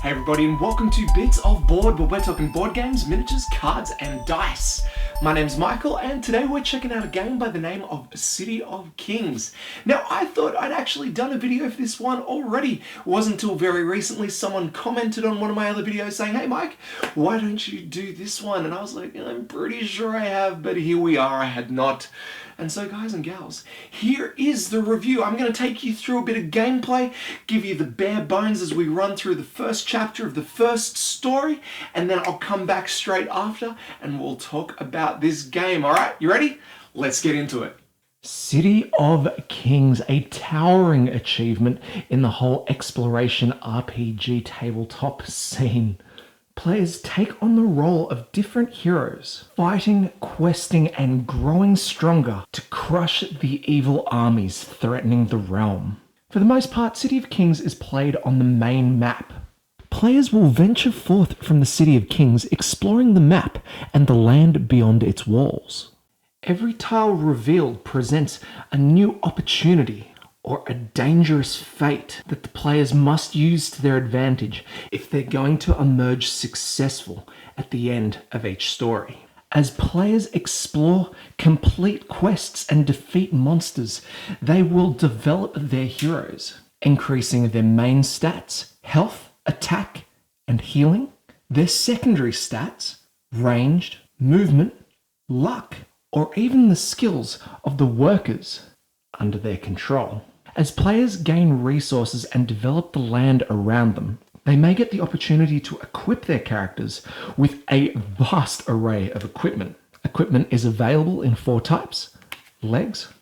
Hey everybody, and welcome to Bits of Board, where we're talking board games, miniatures, cards, and dice. My name's Michael, and today we're checking out a game by the name of City of Kings. Now, I thought I'd actually done a video for this one already. It wasn't until very recently someone commented on one of my other videos saying, "Hey Mike, why don't you do this one?" And I was like, I'm pretty sure I have, but here we are, I had not. And so guys and gals, here is the review. I'm going to take you through a bit of gameplay, give you the bare bones as we run through the first chapter of the first story, and then I'll come back straight after and we'll talk about this game. Alright, you ready? Let's get into it. City of Kings, a towering achievement in the whole exploration RPG tabletop scene. Players take on the role of different heroes, fighting, questing, and growing stronger to crush the evil armies threatening the realm. For the most part, City of Kings is played on the main map. Players will venture forth from the City of Kings, exploring the map and the land beyond its walls. Every tile revealed presents a new opportunity or a dangerous fate that the players must use to their advantage if they're going to emerge successful at the end of each story. As players explore, complete quests, and defeat monsters, they will develop their heroes, increasing their main stats, health, attack, and healing, their secondary stats, ranged, movement, luck, or even the skills of the workers under their control. As players gain resources and develop the land around them, they may get the opportunity to equip their characters with a vast array of equipment. Equipment is available in 4 types: legs,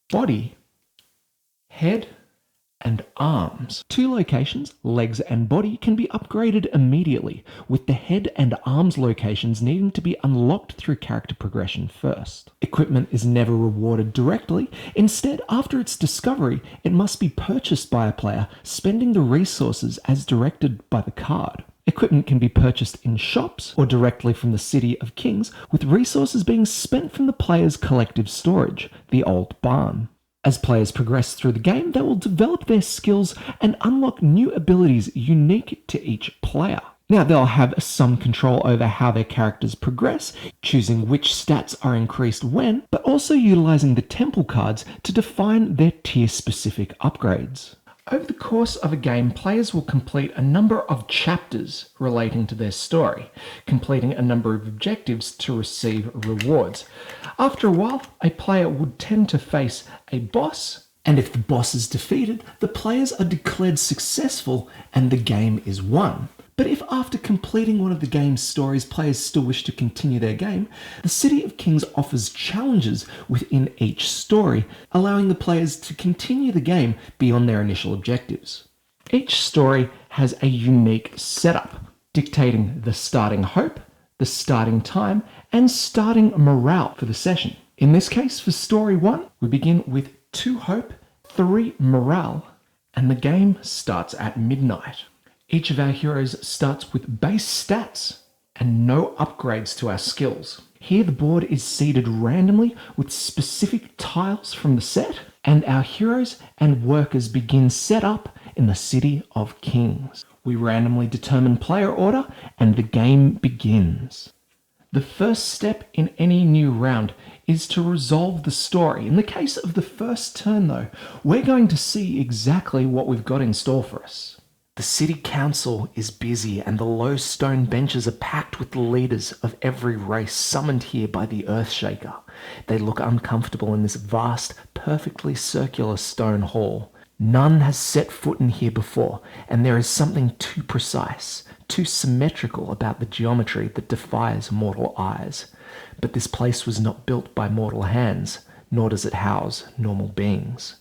body, head, and arms. 2 locations, legs and body, can be upgraded immediately, with the head and arms locations needing to be unlocked through character progression first. Equipment is never rewarded directly. Instead, after its discovery, it must be purchased by a player, spending the resources as directed by the card. Equipment can be purchased in shops or directly from the City of Kings, with resources being spent from the player's collective storage, the Old Barn. As players progress through the game, they will develop their skills and unlock new abilities unique to each player. Now, they'll have some control over how their characters progress, choosing which stats are increased when, but also utilizing the temple cards to define their tier-specific upgrades. Over the course of a game, players will complete a number of chapters relating to their story, completing a number of objectives to receive rewards. After a while, a player would tend to face a boss, and if the boss is defeated, the players are declared successful and the game is won. But if after completing one of the game's stories, players still wish to continue their game, the City of Kings offers challenges within each story, allowing the players to continue the game beyond their initial objectives. Each story has a unique setup, dictating the starting hope, the starting time, and starting morale for the session. In this case, for story 1, we begin with 2 hope, 3 morale, and the game starts at midnight. Each of our heroes starts with base stats and no upgrades to our skills. Here the board is seeded randomly with specific tiles from the set, and our heroes and workers begin set up in the City of Kings. We randomly determine player order and the game begins. The first step in any new round is to resolve the story. In the case of the first turn though, we're going to see exactly what we've got in store for us. The city council is busy and the low stone benches are packed with the leaders of every race summoned here by the Earthshaker. They look uncomfortable in this vast, perfectly circular stone hall. None has set foot in here before, and there is something too precise, too symmetrical about the geometry that defies mortal eyes. But this place was not built by mortal hands, nor does it house normal beings.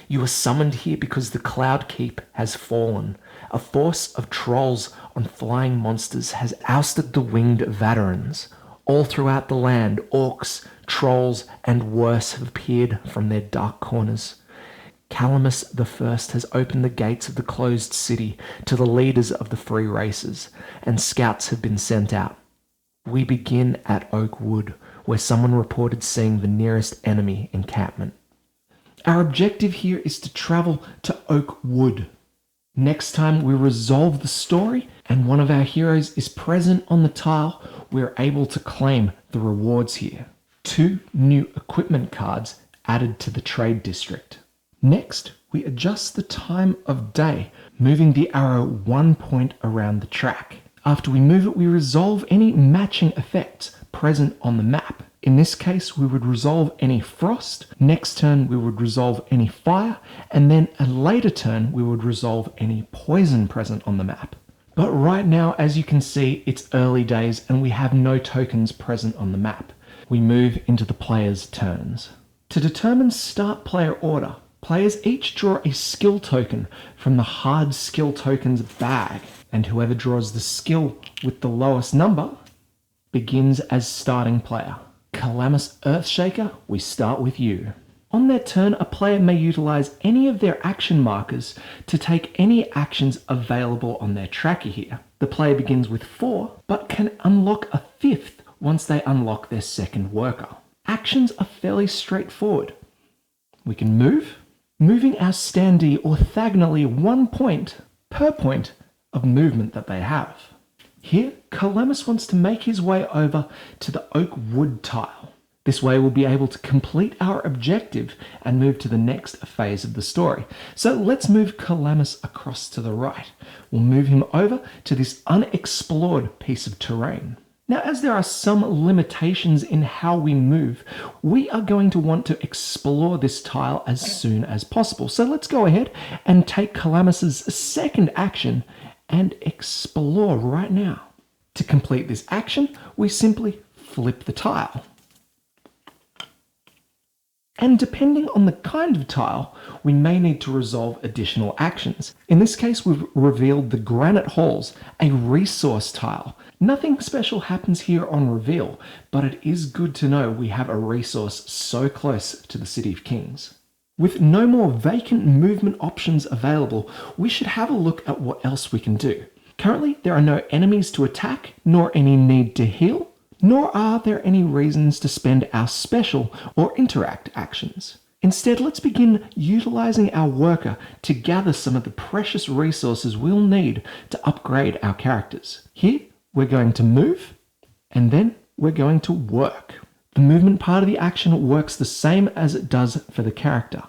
You are summoned here because the Cloud Keep has fallen. A force of trolls on flying monsters has ousted the winged Vaterans. All throughout the land, orcs, trolls, and worse have appeared from their dark corners. Calamus the First has opened the gates of the closed city to the leaders of the free races, and scouts have been sent out. We begin at Oak Wood, where someone reported seeing the nearest enemy encampment. Our objective here is to travel to Oak Wood. Next time we resolve the story and one of our heroes is present on the tile, we're able to claim the rewards here. 2 new equipment cards added to the trade district. Next, we adjust the time of day, moving the arrow 1 point around the track. After we move it, we resolve any matching effects present on the map. In this case, we would resolve any frost. Next turn, we would resolve any fire. And then a later turn, we would resolve any poison present on the map. But right now, as you can see, it's early days and we have no tokens present on the map. We move into the players' turns. To determine start player order, players each draw a skill token from the hard skill tokens bag. And whoever draws the skill with the lowest number begins as starting player. Calamus Earthshaker, we start with you. On their turn, a player may utilize any of their action markers to take any actions available on their tracker here. The player begins with 4, but can unlock a 5th once they unlock their second worker. Actions are fairly straightforward. We can move, moving our standee orthogonally 1 point per point of movement that they have. Here, Calamus wants to make his way over to the oak wood tile. This way we'll be able to complete our objective and move to the next phase of the story. So let's move Calamus across to the right. We'll move him over to this unexplored piece of terrain. Now, as there are some limitations in how we move, we are going to want to explore this tile as soon as possible. So let's go ahead and take Calamus's second action and explore right now. To complete this action, we simply flip the tile. And depending on the kind of tile, we may need to resolve additional actions. In this case, we've revealed the Granite Halls, a resource tile. Nothing special happens here on reveal, but it is good to know we have a resource so close to the City of Kings. With no more vacant movement options available, we should have a look at what else we can do. Currently, there are no enemies to attack, nor any need to heal, nor are there any reasons to spend our special or interact actions. Instead, let's begin utilizing our worker to gather some of the precious resources we'll need to upgrade our characters. Here, we're going to move, and then we're going to work. The movement part of the action works the same as it does for the character.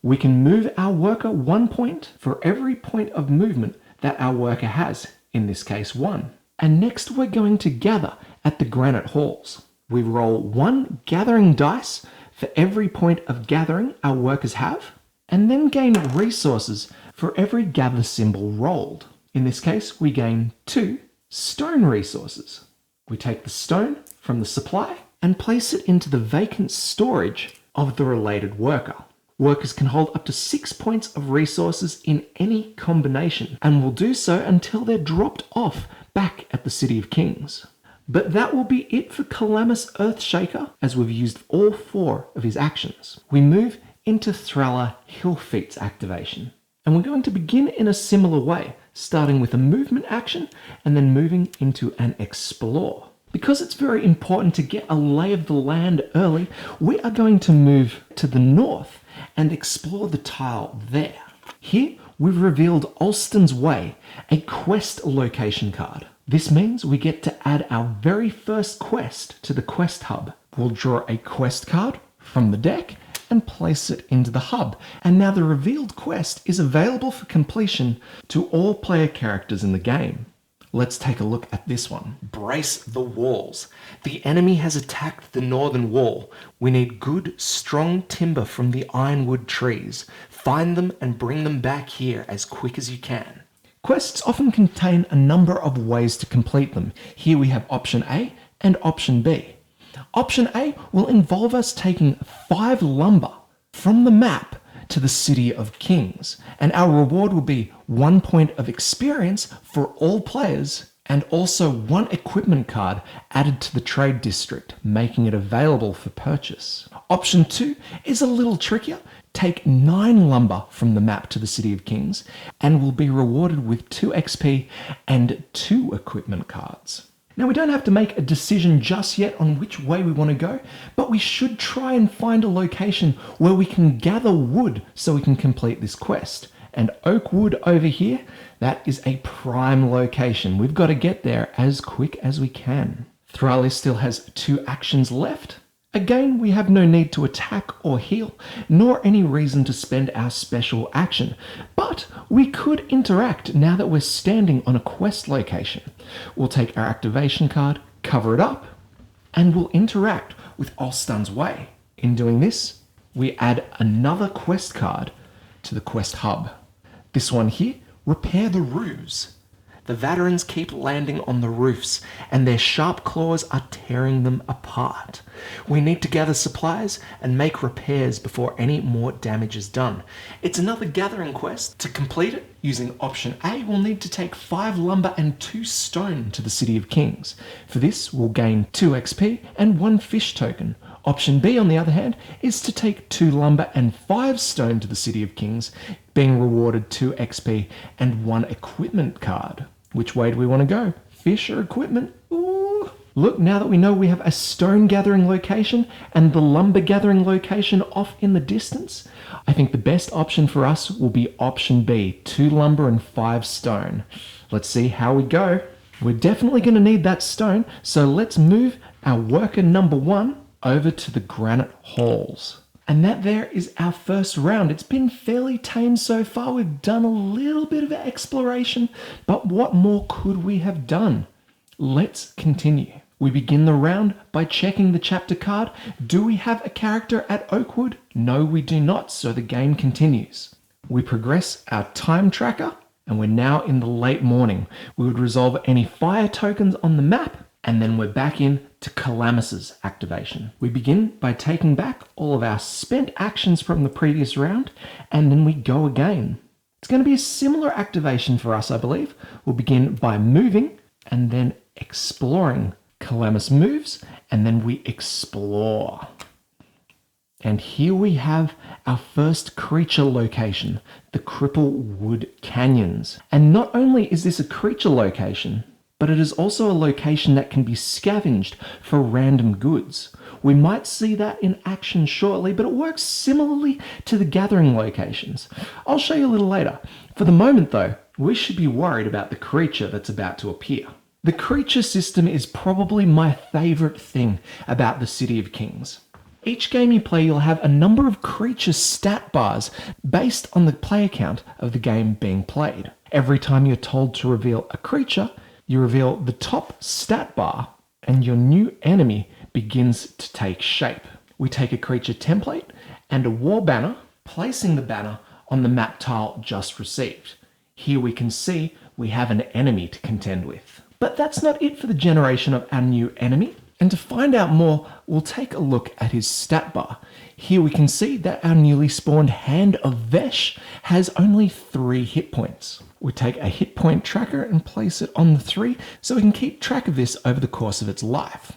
We can move our worker 1 point for every point of movement that our worker has, in this case 1. And next we're going to gather at the Granite Halls. We roll 1 gathering dice for every point of gathering our workers have, and then gain resources for every gather symbol rolled. In this case, we gain 2 stone resources. We take the stone from the supply and place it into the vacant storage of the related worker. Workers can hold up to 6 points of resources in any combination, and will do so until they're dropped off back at the City of Kings. But that will be it for Calamus Earthshaker, as we've used all 4 of his actions. We move into Thralla Hillfeet's activation, and we're going to begin in a similar way, starting with a movement action and then moving into an explore. Because it's very important to get a lay of the land early, we are going to move to the north and explore the tile there. Here, we've revealed Alston's Way, a quest location card. This means we get to add our very first quest to the quest hub. We'll draw a quest card from the deck and place it into the hub. And now the revealed quest is available for completion to all player characters in the game. Let's take a look at this one. Brace the walls. The enemy has attacked the northern wall. We need good, strong timber from the ironwood trees. Find them and bring them back here as quick as you can. Quests often contain a number of ways to complete them. Here we have option A and option B. Option A will involve us taking 5 lumber from the map to the City of Kings, and our reward will be 1 point of experience for all players and also 1 equipment card added to the trade district, making it available for purchase. Option 2 is a little trickier. Take 9 lumber from the map to the City of Kings and will be rewarded with 2 XP and 2 equipment cards. Now, we don't have to make a decision just yet on which way we want to go, but we should try and find a location where we can gather wood so we can complete this quest. And Oakwood over here, that is a prime location. We've got to get there as quick as we can. Thrali still has 2 actions left. Again, we have no need to attack or heal, nor any reason to spend our special action. But we could interact now that we're standing on a quest location. We'll take our activation card, cover it up, and we'll interact with Olstan's Way. In doing this, we add another quest card to the quest hub. This one here, Repair the Roofs. The Vaterans keep landing on the roofs, and their sharp claws are tearing them apart. We need to gather supplies and make repairs before any more damage is done. It's another gathering quest. To complete it, using option A, we'll need to take 5 lumber and 2 stone to the City of Kings. For this, we'll gain 2 XP and 1 fish token. Option B, on the other hand, is to take 2 lumber and 5 stone to the City of Kings, being rewarded 2 XP and 1 equipment card. Which way do we want to go? Fish or equipment? Ooh. Look, now that we know we have a stone gathering location and the lumber gathering location off in the distance, I think the best option for us will be option B, 2 lumber and 5 stone. Let's see how we go. We're definitely going to need that stone, so let's move our worker number 1 over to the granite halls. And that there is our first round. It's been fairly tame so far. We've done a little bit of exploration, but what more could we have done? Let's continue. We begin the round by checking the chapter card. Do we have a character at Oakwood? No, we do not, so the game continues. We progress our time tracker, and we're now in the late morning. We would resolve any fire tokens on the map, and then we're back in to Calamis's activation. We begin by taking back all of our spent actions from the previous round, and then we go again. It's going to be a similar activation for us, I believe. We'll begin by moving, and then exploring. Calamis moves, and then we explore. And here we have our first creature location, the Cripplewood Canyons. And not only is this a creature location, but it is also a location that can be scavenged for random goods. We might see that in action shortly, but it works similarly to the gathering locations. I'll show you a little later. For the moment though, we should be worried about the creature that's about to appear. The creature system is probably my favourite thing about the City of Kings. Each game you play, you'll have a number of creature stat bars based on the player count of the game being played. Every time you're told to reveal a creature, you reveal the top stat bar, and your new enemy begins to take shape. We take a creature template and a war banner, placing the banner on the map tile just received. Here we can see we have an enemy to contend with. But that's not it for the generation of our new enemy. And to find out more, we'll take a look at his stat bar. Here we can see that our newly spawned Hand of Vesh has only 3 hit points. We take a hit point tracker and place it on the 3 so we can keep track of this over the course of its life.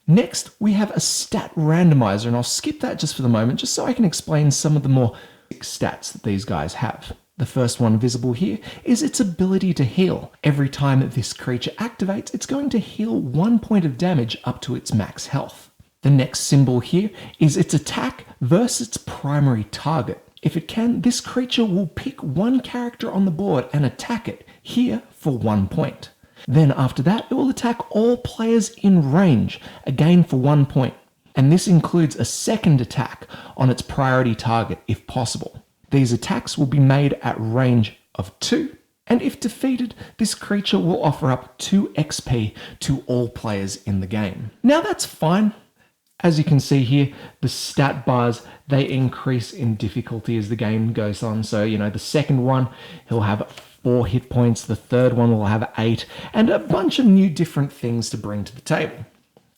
Next, we have a stat randomizer, and I'll skip that just for the moment, just so I can explain some of the more stats that these guys have. The first one visible here is its ability to heal. Every time this creature activates, it's going to heal 1 point of damage up to its max health. The next symbol here is its attack versus its primary target. If it can, this creature will pick one character on the board and attack it, here for 1 point. Then after that, it will attack all players in range, again for 1 point. And this includes a second attack on its priority target if possible. These attacks will be made at range of 2, and if defeated, this creature will offer up 2 XP to all players in the game. Now that's fine. As you can see here, the stat bars, they increase in difficulty as the game goes on. So, the second one, he'll have 4 hit points. The third one will have 8, and a bunch of new different things to bring to the table.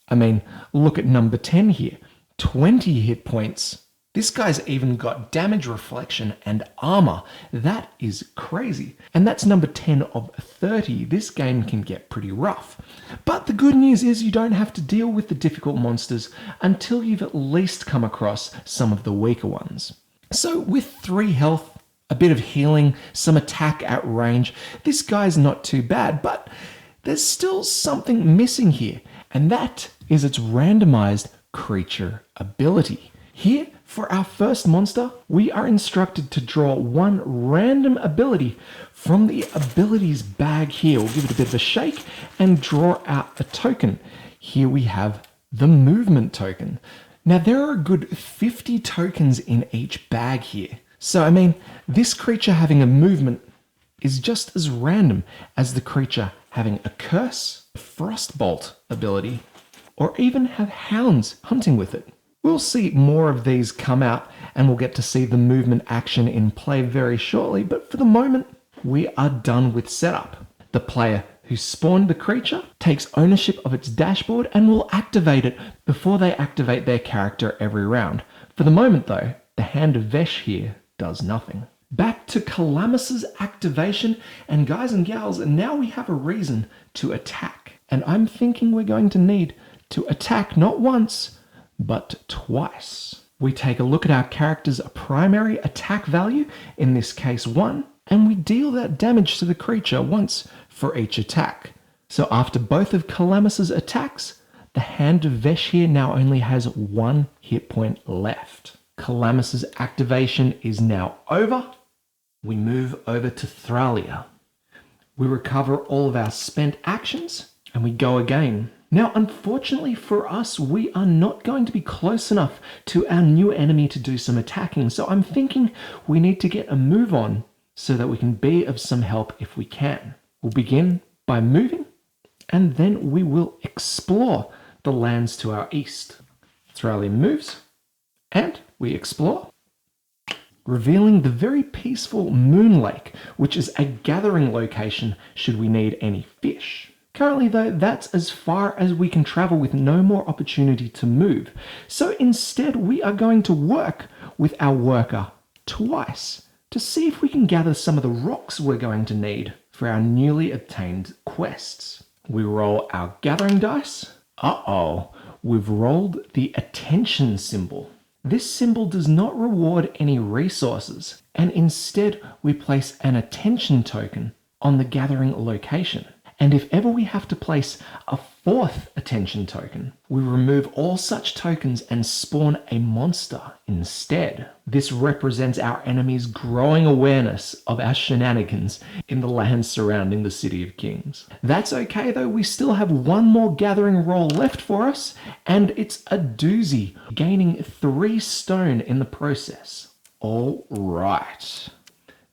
I mean, look at number 10 here, 20 hit points. This guy's even got damage reflection and armor. That is crazy. And that's number 10 of 30. This game can get pretty rough. But the good news is you don't have to deal with the difficult monsters until you've at least come across some of the weaker ones. So with 3 health, a bit of healing, some attack at range, this guy's not too bad, but there's still something missing here, and that is its randomized creature ability. Here, For our first monster, we are instructed to draw one random ability from the abilities bag here. We'll give it a bit of a shake and draw out a token. Here we have the movement token. Now there are a good 50 tokens in each bag here. So I mean, this creature having a movement is just as random as the creature having a curse, a frostbolt ability, or even have hounds hunting with it. We'll see more of these come out and we'll get to see the movement action in play very shortly, but for the moment, we are done with setup. The player who spawned the creature takes ownership of its dashboard and will activate it before they activate their character every round. For the moment though, the Hand of Vesh here does nothing. Back to Calamus's activation, and guys and gals, now we have a reason to attack. And I'm thinking we're going to need to attack not once, but twice. We take a look at our character's primary attack value, in this case 1, and we deal that damage to the creature once for each attack. So after both of Calamus's attacks, the Hand of Vesh here now only has 1 hit point left. Calamus's activation is now over. We move over to Thalia. We recover all of our spent actions and we go again. Now, unfortunately for us, we are not going to be close enough to our new enemy to do some attacking. So I'm thinking we need to get a move on so that we can be of some help if we can. We'll begin by moving and then we will explore the lands to our east. Thalia moves and we explore, revealing the very peaceful Moon Lake, which is a gathering location should we need any fish. Currently though, that's as far as we can travel with no more opportunity to move. So instead we are going to work with our worker twice to see if we can gather some of the rocks we're going to need for our newly obtained quests. We roll our gathering dice. We've rolled the attention symbol. This symbol does not reward any resources, and instead we place an attention token on the gathering location. And if ever we have to place a 4th attention token, we remove all such tokens and spawn a monster instead. This represents our enemy's growing awareness of our shenanigans in the lands surrounding the City of Kings. That's okay though, we still have one more gathering roll left for us, and it's a doozy, gaining 3 stone in the process. All right.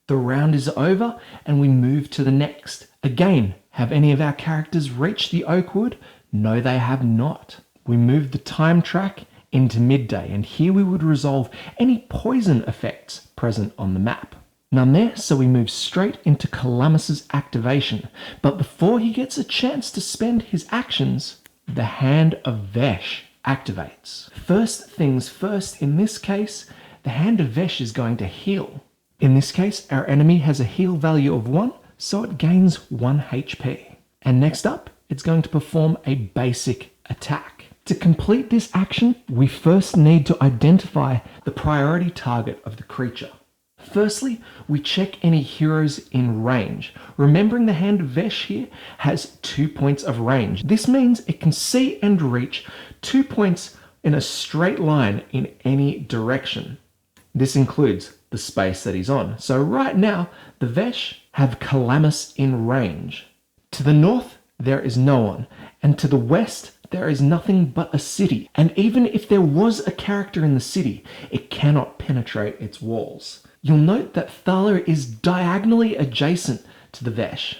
The round is over and we move to the next. Again, have any of our characters reached the Oakwood? No, they have not. We move the time track into midday, and here we would resolve any poison effects present on the map. None there, so we move straight into Calamus's activation. But before he gets a chance to spend his actions, the Hand of Vesh activates. First things first, in this case, the Hand of Vesh is going to heal. In this case, our enemy has a heal value of 1, so it gains 1 HP. And next up, it's going to perform a basic attack. To complete this action, we first need to identify the priority target of the creature. Firstly, we check any heroes in range. Remembering the Hand of Vesh here has 2 points of range. This means it can see and reach 2 points in a straight line in any direction. This includes the space that he's on. So right now, the Vesh have Calamus in range. To the north, there is no one, and to the west, there is nothing but a city. And even if there was a character in the city, it cannot penetrate its walls. You'll note that Thalia is diagonally adjacent to the Vesh,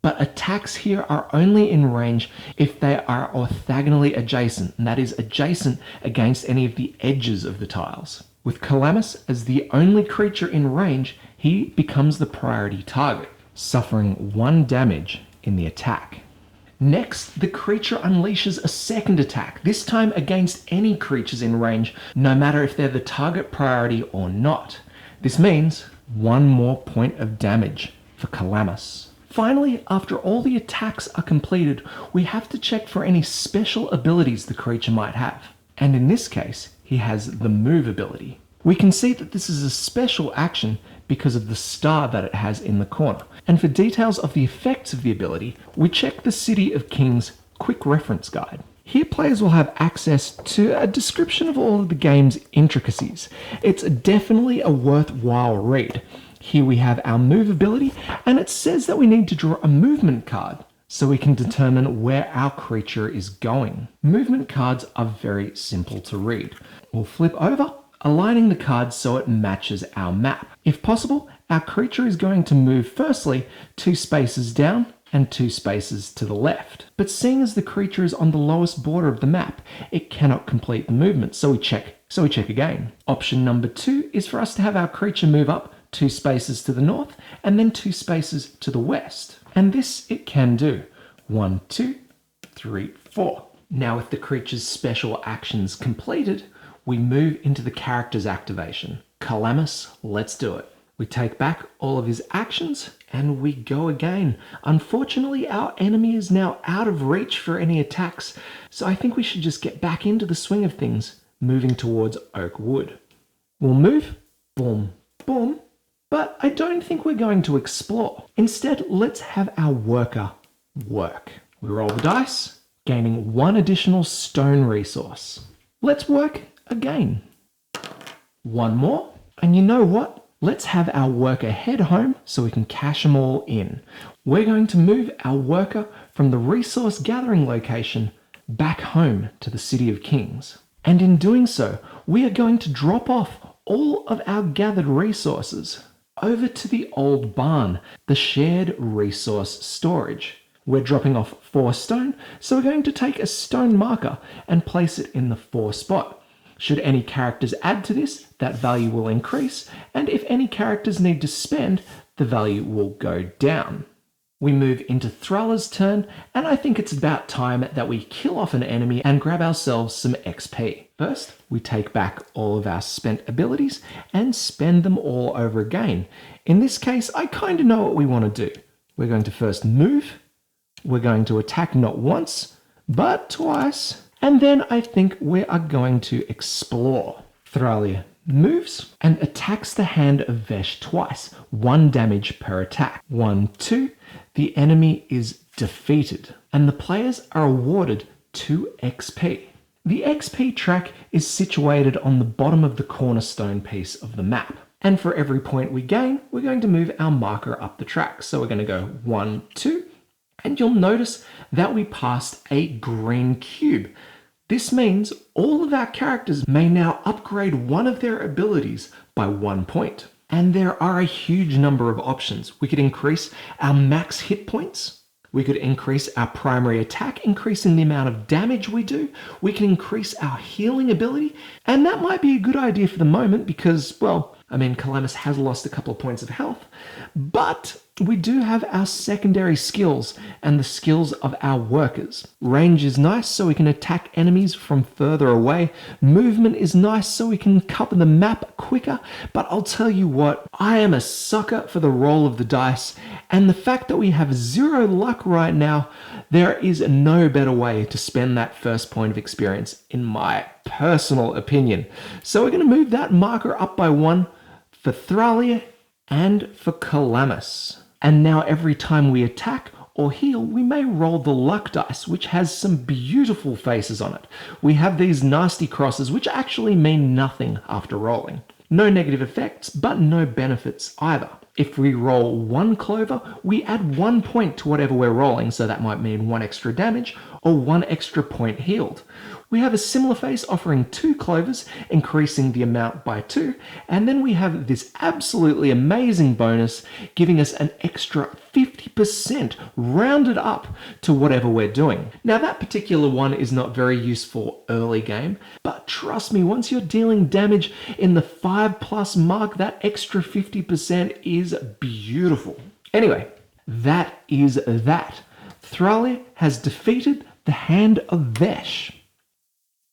but attacks here are only in range if they are orthogonally adjacent, and that is adjacent against any of the edges of the tiles. With Calamus as the only creature in range, he becomes the priority target, suffering 1 damage in the attack. Next, the creature unleashes a second attack, this time against any creatures in range, no matter if they're the target priority or not. This means 1 more point of damage for Calamus. Finally, after all the attacks are completed, we have to check for any special abilities the creature might have. And in this case, he has the move ability. We can see that this is a special action because of the star that it has in the corner. And for details of the effects of the ability, we check the City of Kings quick reference guide. Here players will have access to a description of all of the game's intricacies. It's definitely a worthwhile read. Here we have our move ability, and it says that we need to draw a movement card so we can determine where our creature is going. Movement cards are very simple to read. We'll flip over, aligning the card so it matches our map. If possible, our creature is going to move firstly 2 spaces down and 2 spaces to the left. But seeing as the creature is on the lowest border of the map, it cannot complete the movement, so we check again. Option number 2 is for us to have our creature move up 2 spaces to the north and then 2 spaces to the west. And this it can do. 1, 2, 3, 4. Now with the creature's special actions completed, we move into the character's activation. Calamus, let's do it. We take back all of his actions and we go again. Unfortunately, our enemy is now out of reach for any attacks, so I think we should just get back into the swing of things, moving towards Oak Wood. We'll move, boom, boom, but I don't think we're going to explore. Instead, let's have our worker work. We roll the dice, gaining 1 additional stone resource. Let's work again. 1 more, and you know what? Let's have our worker head home so we can cash them all in. We're going to move our worker from the resource gathering location back home to the City of Kings. And in doing so, we are going to drop off all of our gathered resources over to the old barn, the shared resource storage. We're dropping off 4 stone, so we're going to take a stone marker and place it in the 4 spot. Should any characters add to this, that value will increase, and if any characters need to spend, the value will go down. We move into Thraller's turn, and I think it's about time that we kill off an enemy and grab ourselves some XP. First, we take back all of our spent abilities and spend them all over again. In this case, I kind of know what we want to do. We're going to first move, we're going to attack not once, but twice, and then I think we are going to explore. Thalia moves and attacks the hand of Vesh twice, 1 damage per attack. 1, 2, the enemy is defeated, and the players are awarded 2 XP. The XP track is situated on the bottom of the cornerstone piece of the map. And for every point we gain, we're going to move our marker up the track. So we're going to go 1, 2, and you'll notice that we passed a green cube. This means all of our characters may now upgrade one of their abilities by 1 point. And there are a huge number of options. We could increase our max hit points. We could increase our primary attack, increasing the amount of damage we do. We can increase our healing ability. And that might be a good idea for the moment because, well, I mean, Calamus has lost a couple of points of health, but we do have our secondary skills and the skills of our workers. Range is nice so we can attack enemies from further away. Movement is nice so we can cover the map quicker, but I'll tell you what, I am a sucker for the roll of the dice, and the fact that we have 0 luck right now, there is no better way to spend that first point of experience, in my personal opinion. So we're going to move that marker up by 1 for Thalia and for Calamus. And now every time we attack or heal, we may roll the luck dice, which has some beautiful faces on it. We have these nasty crosses, which actually mean nothing after rolling. No negative effects, but no benefits either. If we roll 1 clover, we add 1 point to whatever we're rolling, so that might mean 1 extra damage or 1 extra point healed. We have a similar face offering 2 clovers, increasing the amount by 2, and then we have this absolutely amazing bonus giving us an extra 50% rounded up to whatever we're doing. Now that particular one is not very useful early game, but trust me, once you're dealing damage in the 5+ mark, that extra 50% is beautiful. Anyway, that is that. Thalia has defeated the hand of Vesh.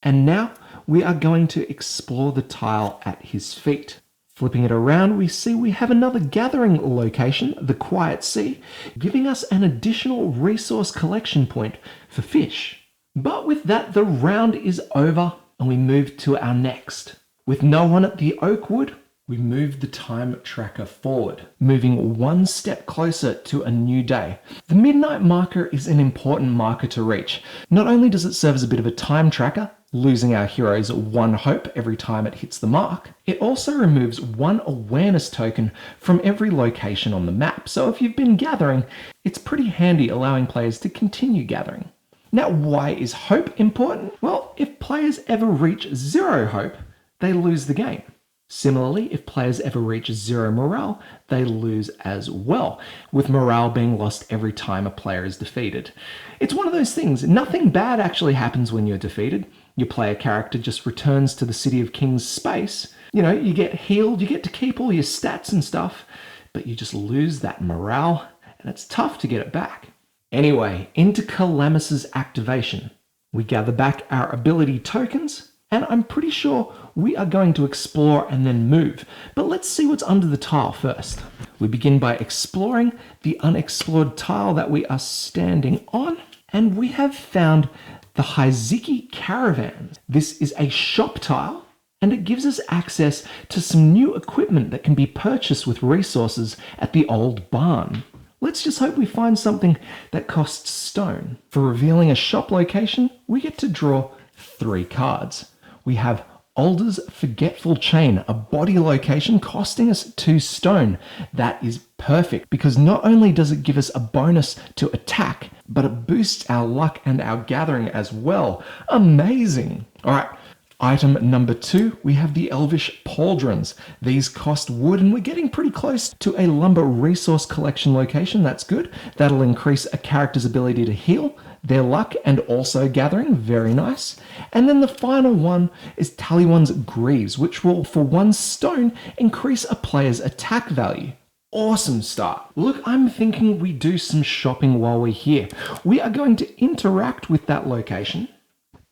And now we are going to explore the tile at his feet. Flipping it around, we see we have another gathering location, the Quiet Sea, giving us an additional resource collection point for fish. But with that, the round is over and we move to our next. With no one at the Oak Wood, We move the time tracker forward, moving one step closer to a new day. The midnight marker is an important marker to reach. Not only does it serve as a bit of a time tracker, losing our heroes one hope every time it hits the mark, it also removes one awareness token from every location on the map. So if you've been gathering, it's pretty handy, allowing players to continue gathering. Now, why is hope important? Well, if players ever reach 0 hope, they lose the game. Similarly, if players ever reach 0 morale, they lose as well, with morale being lost every time a player is defeated. It's one of those things, nothing bad actually happens when you're defeated. Your player character just returns to the City of Kings space. You get healed, you get to keep all your stats and stuff, but you just lose that morale, and it's tough to get it back. Anyway, into Calamis's activation. We gather back our ability tokens, and I'm pretty sure we are going to explore and then move. But let's see what's under the tile first. We begin by exploring the unexplored tile that we are standing on, and we have found the Haiziki Caravan. This is a shop tile, and it gives us access to some new equipment that can be purchased with resources at the old barn. Let's just hope we find something that costs stone. For revealing a shop location, we get to draw 3 cards. We have Alder's Forgetful Chain, a body location costing us 2 stone. That is perfect because not only does it give us a bonus to attack, but it boosts our luck and our gathering as well. Amazing. All right. Item number 2, we have the Elvish Pauldrons. These cost wood, and we're getting pretty close to a lumber resource collection location. That's good. That'll increase a character's ability to heal, their luck, and also gathering. Very nice. And then the final one is Tallywand's Greaves, which will, for 1 stone, increase a player's attack value. Awesome start. Look, I'm thinking we do some shopping while we're here. We are going to interact with that location,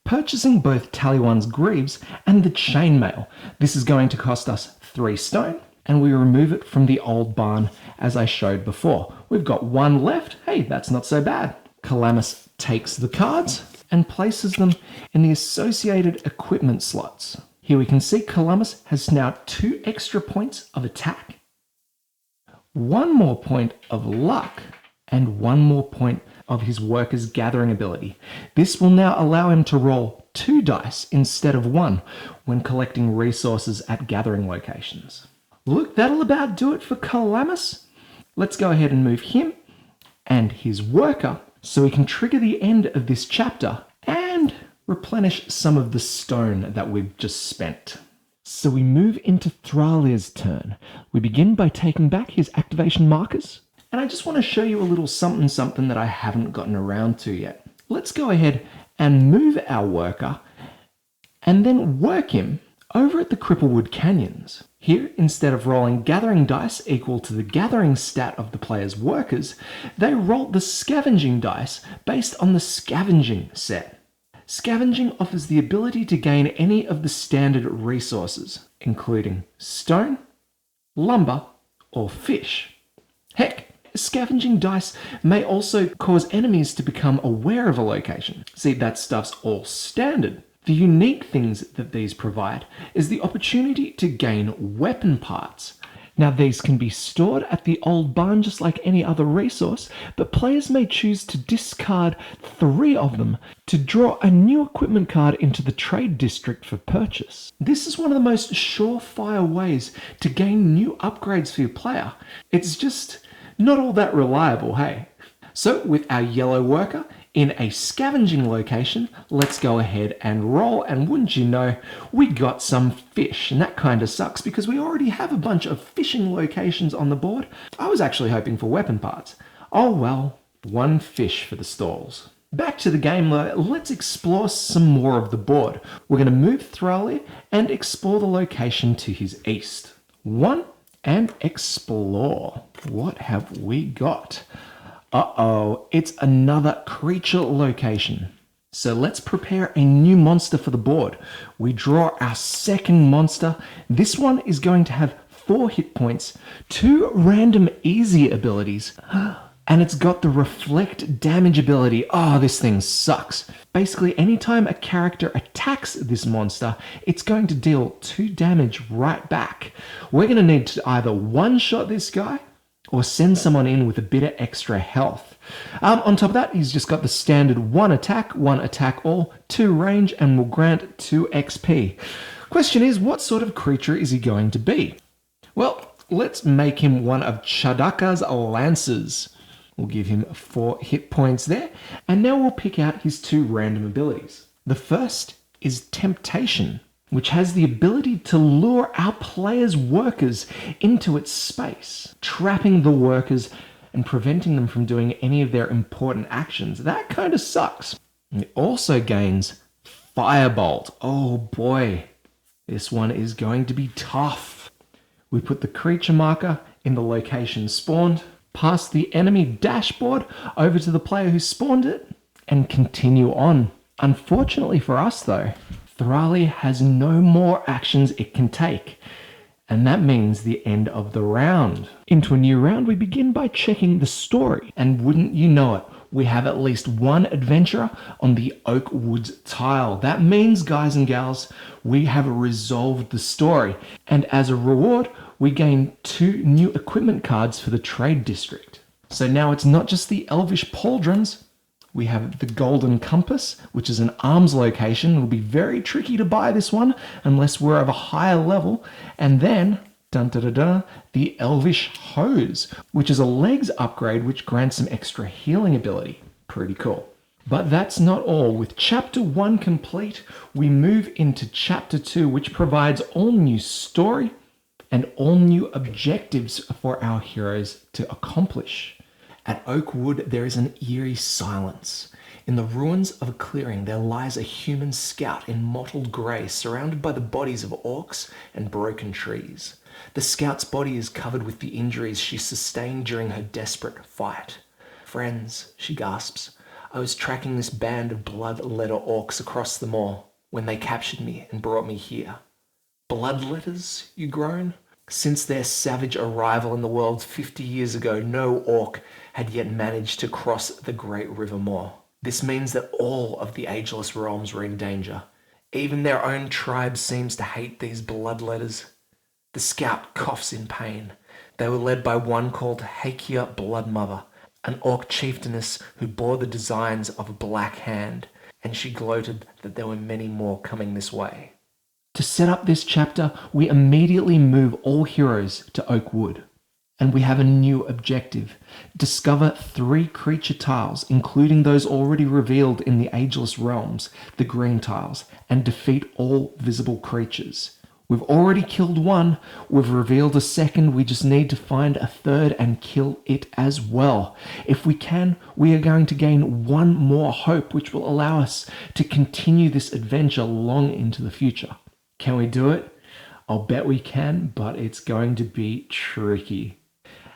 purchasing both Tallywand's Greaves and the Chainmail. This is going to cost us 3 stone, and we remove it from the old barn as I showed before. We've got 1 left. Hey, that's not so bad. Calamus takes the cards and places them in the associated equipment slots. Here we can see Calamus has now 2 extra points of attack, 1 more point of luck, and 1 more point of his worker's gathering ability. This will now allow him to roll 2 dice instead of 1 when collecting resources at gathering locations. Look, that'll about do it for Calamus. Let's go ahead and move him and his worker so we can trigger the end of this chapter and replenish some of the stone that we've just spent. So we move into Thralia's turn. We begin by taking back his activation markers, and I just want to show you a little something that I haven't gotten around to yet. Let's go ahead and move our worker and then work him over at the Cripplewood Canyons. Here, instead of rolling gathering dice equal to the gathering stat of the player's workers, they roll the scavenging dice based on the scavenging set. Scavenging offers the ability to gain any of the standard resources, including stone, lumber, or fish. Heck, scavenging dice may also cause enemies to become aware of a location. See, that stuff's all standard. The unique things that these provide is the opportunity to gain weapon parts. Now, these can be stored at the old barn just like any other resource, but players may choose to discard 3 of them to draw a new equipment card into the trade district for purchase. This is one of the most surefire ways to gain new upgrades for your player. It's just not all that reliable, hey? So with our yellow worker in a scavenging location, let's go ahead and roll, and wouldn't you know, we got some fish, and that kind of sucks because we already have a bunch of fishing locations on the board. I was actually hoping for weapon parts. Oh well, 1 fish for the stalls. Back to the game though, let's explore some more of the board. We're going to move Thrali and explore the location to his east. 1 and explore. What have we got? Uh-oh, it's another creature location. So let's prepare a new monster for the board. We draw our second monster. This one is going to have 4 hit points, 2 random easy abilities, And it's got the reflect damage ability. Oh, this thing sucks. Basically, anytime a character attacks this monster, it's going to deal 2 damage right back. We're going to need to either one-shot this guy or send someone in with a bit of extra health. On top of that, he's just got the standard 1 attack all, 2 range, and will grant 2 XP. Question is, what sort of creature is he going to be? Well, let's make him one of Chadaka's Lancers. We'll give him 4 hit points there, and now we'll pick out his 2 random abilities. The first is Temptation, which has the ability to lure our players' workers into its space, trapping the workers and preventing them from doing any of their important actions. That kind of sucks. It also gains Firebolt. Oh boy, this one is going to be tough. We put the creature marker in the location spawned, past the enemy dashboard over to the player who spawned it, and continue on. Unfortunately for us though, Thrali has no more actions it can take, and that means the end of the round. Into a new round, we begin by checking the story, and wouldn't you know it, we have at least 1 adventurer on the Oak Woods tile. That means, guys and gals, we have resolved the story, and as a reward, we gain 2 new equipment cards for the trade district. So now it's not just the elvish pauldrons. We have the Golden Compass, which is an arms location. It'll be very tricky to buy this one unless we're of a higher level. And then, the Elvish Hose, which is a legs upgrade which grants some extra healing ability. Pretty cool. But that's not all. With Chapter 1 complete, we move into Chapter 2, which provides all new story and all new objectives for our heroes to accomplish. At Oakwood, there is an eerie silence. In the ruins of a clearing, there lies a human scout in mottled grey, surrounded by the bodies of orcs and broken trees. The scout's body is covered with the injuries she sustained during her desperate fight. "Friends," she gasps, "I was tracking this band of blood-letter orcs across the moor when they captured me and brought me here." "Bloodletters?" you groan. Since their savage arrival in the world 50 years ago, no orc had yet managed to cross the Great River Moor. This means that all of the ageless realms were in danger. Even their own tribe seems to hate these bloodletters. The scout coughs in pain. They were led by one called Hakia Bloodmother, an orc chieftainess who bore the designs of a black hand, and she gloated that there were many more coming this way. To set up this chapter, we immediately move all heroes to Oakwood. And we have a new objective. Discover 3 creature tiles, including those already revealed in the Ageless Realms, the green tiles, and defeat all visible creatures. We've already killed 1, we've revealed a 2nd, we just need to find a 3rd and kill it as well. If we can, we are going to gain 1 more hope, which will allow us to continue this adventure long into the future. Can we do it? I'll bet we can, but it's going to be tricky.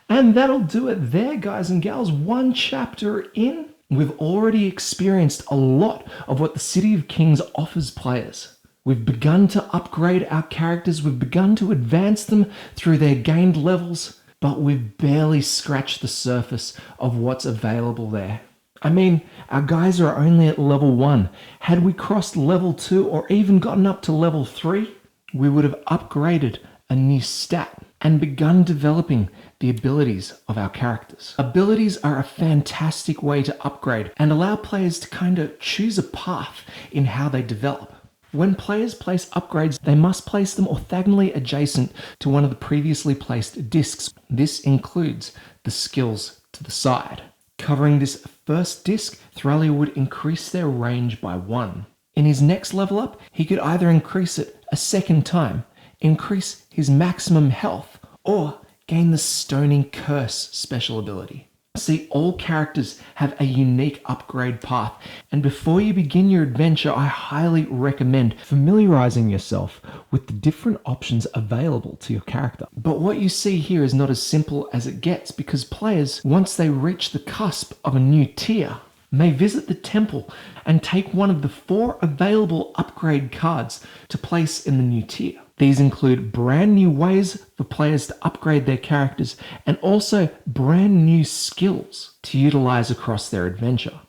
And that'll do it there, guys and gals. 1 chapter in, we've already experienced a lot of what the City of Kings offers players. We've begun to upgrade our characters, we've begun to advance them through their gained levels, but we've barely scratched the surface of what's available there. I mean, our guys are only at level 1. Had we crossed level 2 or even gotten up to level 3, we would have upgraded a new stat and begun developing the abilities of our characters. Abilities are a fantastic way to upgrade and allow players to kind of choose a path in how they develop. When players place upgrades, they must place them orthogonally adjacent to one of the previously placed discs. This includes the skills to the side. Covering this first disc, Thrali would increase their range by 1. In his next level up, he could either increase it a 2nd time, increase his maximum health, or gain the Stoning Curse special ability. See, all characters have a unique upgrade path, and before you begin your adventure, I highly recommend familiarizing yourself with the different options available to your character. But what you see here is not as simple as it gets, because players, once they reach the cusp of a new tier, may visit the temple and take one of the 4 available upgrade cards to place in the new tier. These include brand new ways for players to upgrade their characters and also brand new skills to utilize across their adventure.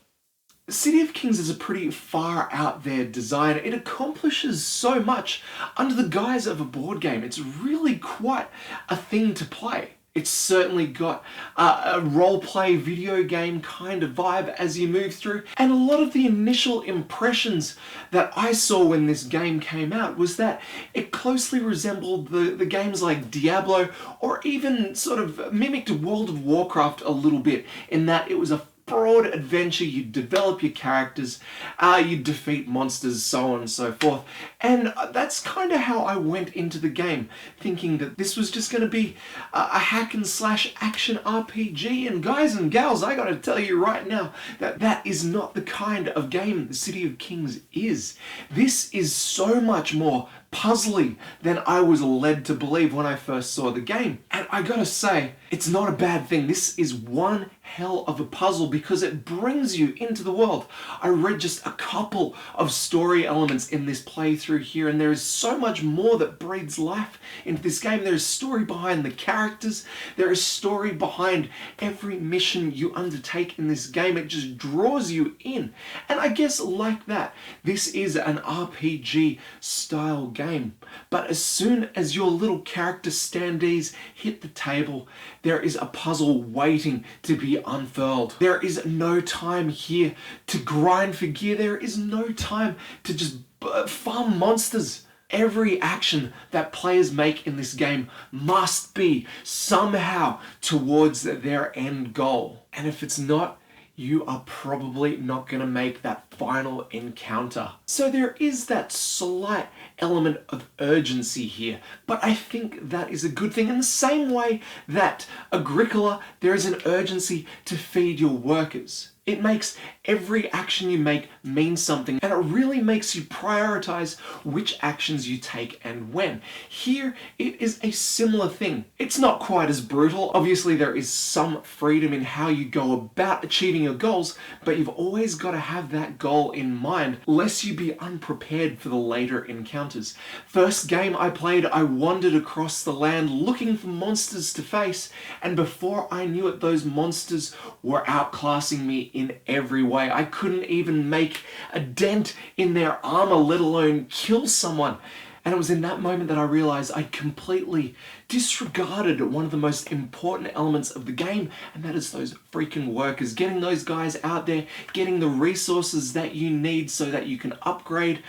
City of Kings is a pretty far out there design. It accomplishes so much under the guise of a board game. It's really quite a thing to play. It's certainly got a role-play video game kind of vibe as you move through. And a lot of the initial impressions that I saw when this game came out was that it closely resembled the games like Diablo, or even sort of mimicked World of Warcraft a little bit, in that it was a broad adventure. You develop your characters, you defeat monsters, so on and so forth. And that's kind of how I went into the game, thinking that this was just going to be a hack and slash action RPG. And guys and gals, I gotta tell you right now that that is not the kind of game the City of Kings is. This is so much more puzzly than I was led to believe when I first saw the game. And I gotta say, it's not a bad thing. This is one hell of a puzzle because it brings you into the world. I read just a couple of story elements in this playthrough here, and there is so much more that breathes life into this game. There is story behind the characters. There is story behind every mission you undertake in this game. It just draws you in. And I guess like that, this is an RPG style game. But as soon as your little character standees hit the table, there is a puzzle waiting to be unfurled. There is no time here to grind for gear. There is no time to just farm monsters. Every action that players make in this game must be somehow towards their end goal. And if it's not, you are probably not going to make that final encounter. So there is that slight element of urgency here, but I think that is a good thing. In the same way that Agricola, there is an urgency to feed your workers. It makes every action you make mean something, and it really makes you prioritize which actions you take and when. Here, it is a similar thing. It's not quite as brutal. Obviously, there is some freedom in how you go about achieving your goals, but you've always got to have that goal in mind, lest you be unprepared for the later encounters. First game I played, I wandered across the land looking for monsters to face, and before I knew it, those monsters were outclassing me in every way. I couldn't even make a dent in their armor, let alone kill someone. And it was in that moment that I realized I completely disregarded one of the most important elements of the game, and that is those freaking workers. Getting those guys out there, getting the resources that you need so that you can upgrade.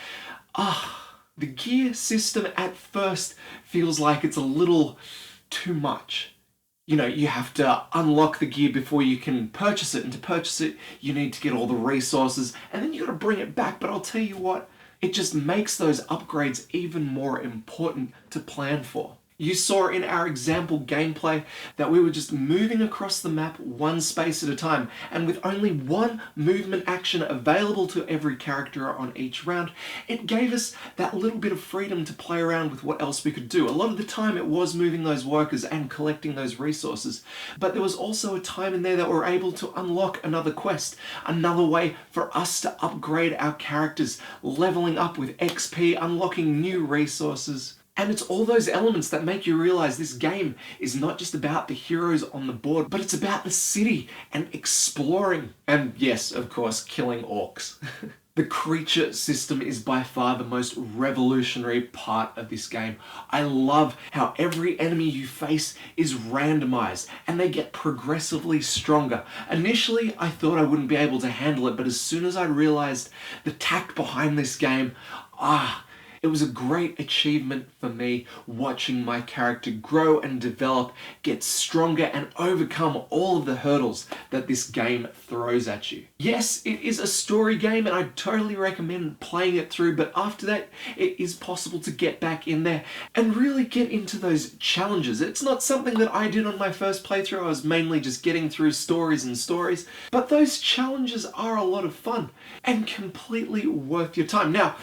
The gear system at first feels like it's a little too much. You know, you have to unlock the gear before you can purchase it, and to purchase it, you need to get all the resources, and then you got to bring it back. But I'll tell you what, it just makes those upgrades even more important to plan for. You saw in our example gameplay that we were just moving across the map one space at a time, and with only one movement action available to every character on each round, it gave us that little bit of freedom to play around with what else we could do. A lot of the time it was moving those workers and collecting those resources, but there was also a time in there that we were able to unlock another quest, another way for us to upgrade our characters, leveling up with XP, unlocking new resources. And it's all those elements that make you realize this game is not just about the heroes on the board, but it's about the city and exploring. And yes, of course, killing orcs. The creature system is by far the most revolutionary part of this game. I love how every enemy you face is randomized and they get progressively stronger. Initially, I thought I wouldn't be able to handle it, but as soon as I realized the tact behind this game, it was a great achievement for me watching my character grow and develop, get stronger, and overcome all of the hurdles that this game throws at you. Yes, it is a story game and I totally recommend playing it through, but after that, it is possible to get back in there and really get into those challenges. It's not something that I did on my first playthrough. I was mainly just getting through stories and stories, but those challenges are a lot of fun and completely worth your time. Now,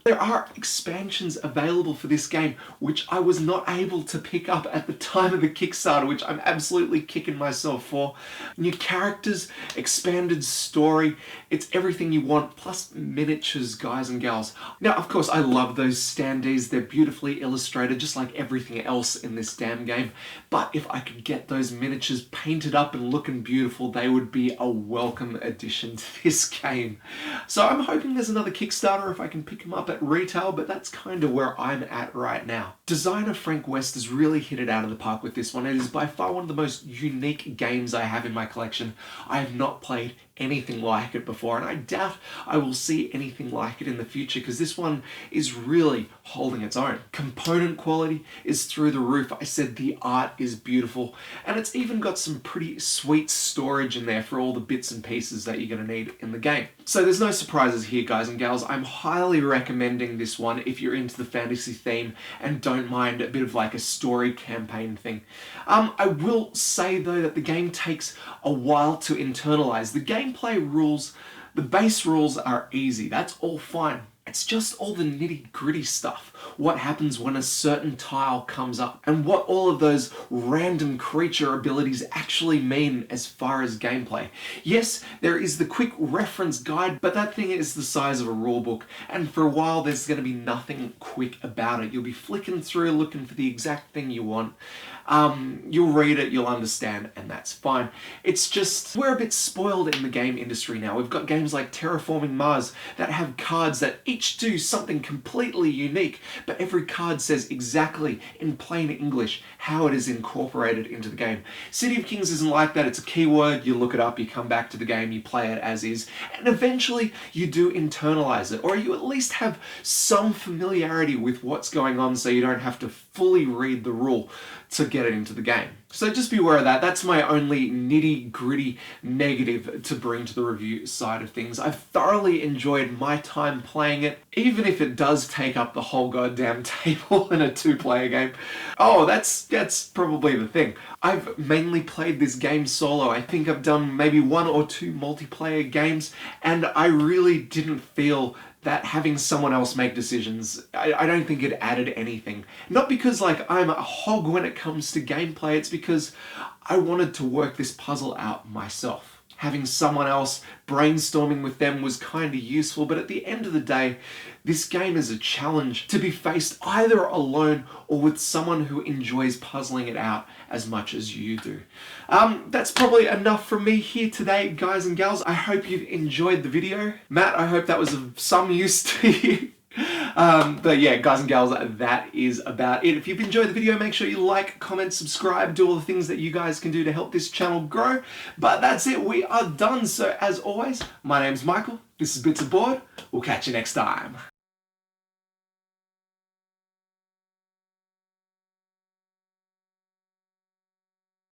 there are expansions available for this game, which I was not able to pick up at the time of the Kickstarter, which I'm absolutely kicking myself for. New characters, expanded story, it's everything you want, plus miniatures, guys and gals. Now, of course, I love those standees. They're beautifully illustrated, just like everything else in this damn game. But if I could get those miniatures painted up and looking beautiful, they would be a welcome addition to this game. So I'm hoping there's another Kickstarter if I can pick them up at retail, but that's kind of where I'm at right now. Designer Frank West has really hit it out of the park with this one. It is by far one of the most unique games I have in my collection. I have not played anything like it before, and I doubt I will see anything like it in the future, because this one is really holding its own. Component quality is through the roof. I said the art is beautiful, and it's even got some pretty sweet storage in there for all the bits and pieces that you're going to need in the game. So there's no surprises here, guys and gals. I'm highly recommending this one if you're into the fantasy theme and don't mind a bit of like a story campaign thing. I will say though that the game takes a while to internalize. The gameplay rules, the base rules are easy. That's all fine. It's just all the nitty-gritty stuff. What happens when a certain tile comes up, and what all of those random creature abilities actually mean as far as gameplay. Yes, there is the quick reference guide, but that thing is the size of a rulebook, and for a while there's going to be nothing quick about it. You'll be flicking through looking for the exact thing you want. You'll read it, you'll understand, and that's fine. It's just, we're a bit spoiled in the game industry now. We've got games like Terraforming Mars that have cards that each do something completely unique, but every card says exactly in plain English how it is incorporated into the game. City of Kings isn't like that. It's a keyword, you look it up, you come back to the game, you play it as is, and eventually you do internalize it, or you at least have some familiarity with what's going on so you don't have to fully read the rule to get it into the game. So just be aware of that. That's my only nitty-gritty negative to bring to the review side of things. I've thoroughly enjoyed my time playing it, even if it does take up the whole goddamn table in a two-player game. Oh, that's probably the thing. I've mainly played this game solo. I think I've done maybe 1 or 2 multiplayer games, and I really didn't feel that having someone else make decisions, I don't think it added anything. Not because like I'm a hog when it comes to gameplay, it's because I wanted to work this puzzle out myself. Having someone else brainstorming with them was kind of useful, but at the end of the day, this game is a challenge to be faced either alone or with someone who enjoys puzzling it out as much as you do. That's probably enough from me here today, guys and gals. I hope you've enjoyed the video. Matt, I hope that was of some use to you. But yeah, guys and gals, that is about it. If you've enjoyed the video, make sure you like, comment, subscribe, do all the things that you guys can do to help this channel grow. But that's it, we are done. So as always, my name's Michael, this is Bits of Board. We'll catch you next time.